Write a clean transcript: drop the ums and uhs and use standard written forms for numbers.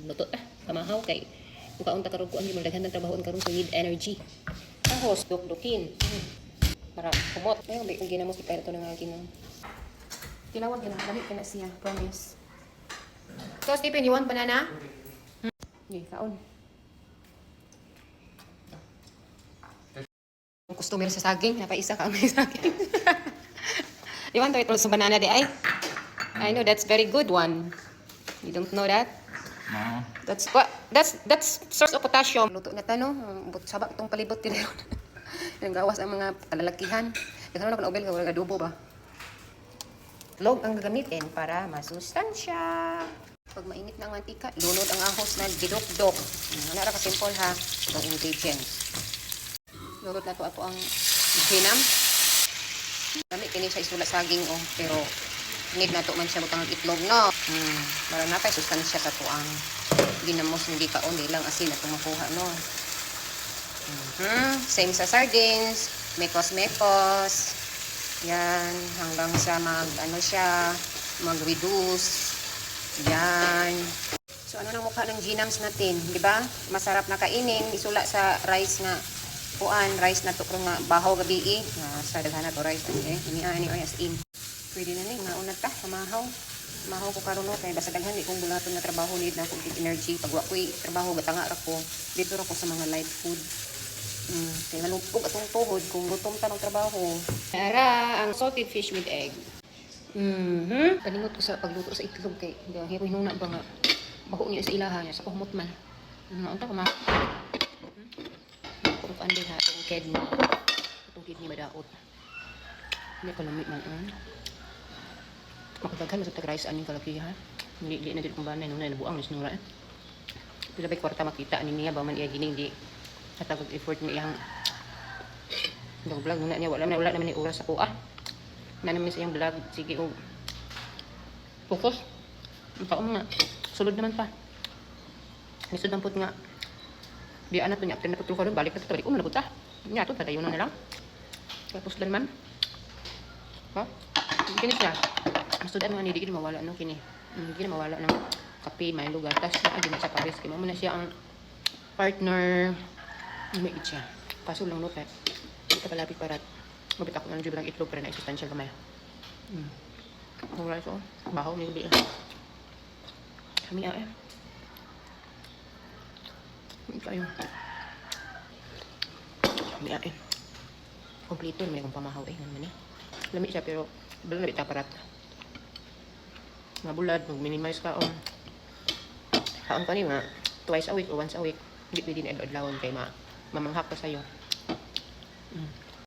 luto ta. Kamahaw kay mukaon ta karon ko ang daghan ng trabaho karon so need energy. Ahos duk-dukin. Para kumot. Ayun, kung ginamos kita ito ng akin. Tilawag yun. Lamit ka na siya. Promise. So, Stephen, you want banana? Okay, kaon. Customer sa saging. Napaisa ka may saging. You want to eat also banana di ay? I know, that's very good one. You don't know that? No. That's source of potassium. Luto na tano. Sabak itong palibot din. Nagawas ang mga kalalakihan. Kasi naman ako na-obel ka, walang adobo ba? Log ang gagamitin para masustansya. Pag mainit na ang mantika, lunod ang ahos na gidok-dok. Nara ka simple ha, itong ingredients. Lunod na to ato ang ginam. Dami kini sa isula saging oh, pero need na to man siya butang itlog no. Para na kay sustansya sa to ang ginamos hindi ka on lang asin na makuha no. Same sa sardines, mekos-mekos. Yan, hanggang sa mag-reduce. Yan. So, ano nang mukha ng ginams natin, di ba? Masarap na kainin, isula sa rice nga rice na to kung nga bahaw gabi sa daghan na to rice ani as in. Pwede na ni mauna ta kamahaw. Mahaw ko karon no kay basta daghan di kong bulaton na trabaho need na akong energy pag wa ko'y trabaho gatanga ra ko dito ra ko sa mga light food. Kaya malupog atong tuhod kung gutom ta ng trabaho. Tara, ang salted fish with egg. Kalingot ko sa pagluto sa itlog kay hiroy nuna ba nga baho niya sa ilaha niya sa kumot man. Unta ko ma. Kung andi ha itong ked mo. Itong kid ni madaot. Hindi ko lamit man. Makadaghan na sa tag-rice aning kalakihan. Hindi na din kung banay nung nabuang ni sinura. Pila ba kwarta makita ani niya ba man iya gining di katagod effort ni iyang vlog na niya wala naman ni oras ako na naman sa iyang vlog sige og focus pa nga sulod naman pa lisod ang put nga di ana to niya after na putlo karon balik na to balik na puta nya to padayon na lang tapos lang man ha kini siya masud ano ni di gid mawala no kini hindi na mawala ng kape may gatas na agi sa pares kay mo na siya ang partner may siya. Kaso lang no, kaya hindi ka palapit para mabit ako ng jubel ng itlog para na-existential kamay. Ang rice oh, bahaw ni Bill. Kami Hindi kayo. Kami Kompleto, may akong pamahaw naman Lamig siya pero bala na bitaparat. Nga bulad, mag-minimize ka kaon pa niyo twice a week o once a week. Hindi pwede na adlawon kay mamanghak pa sa'yo.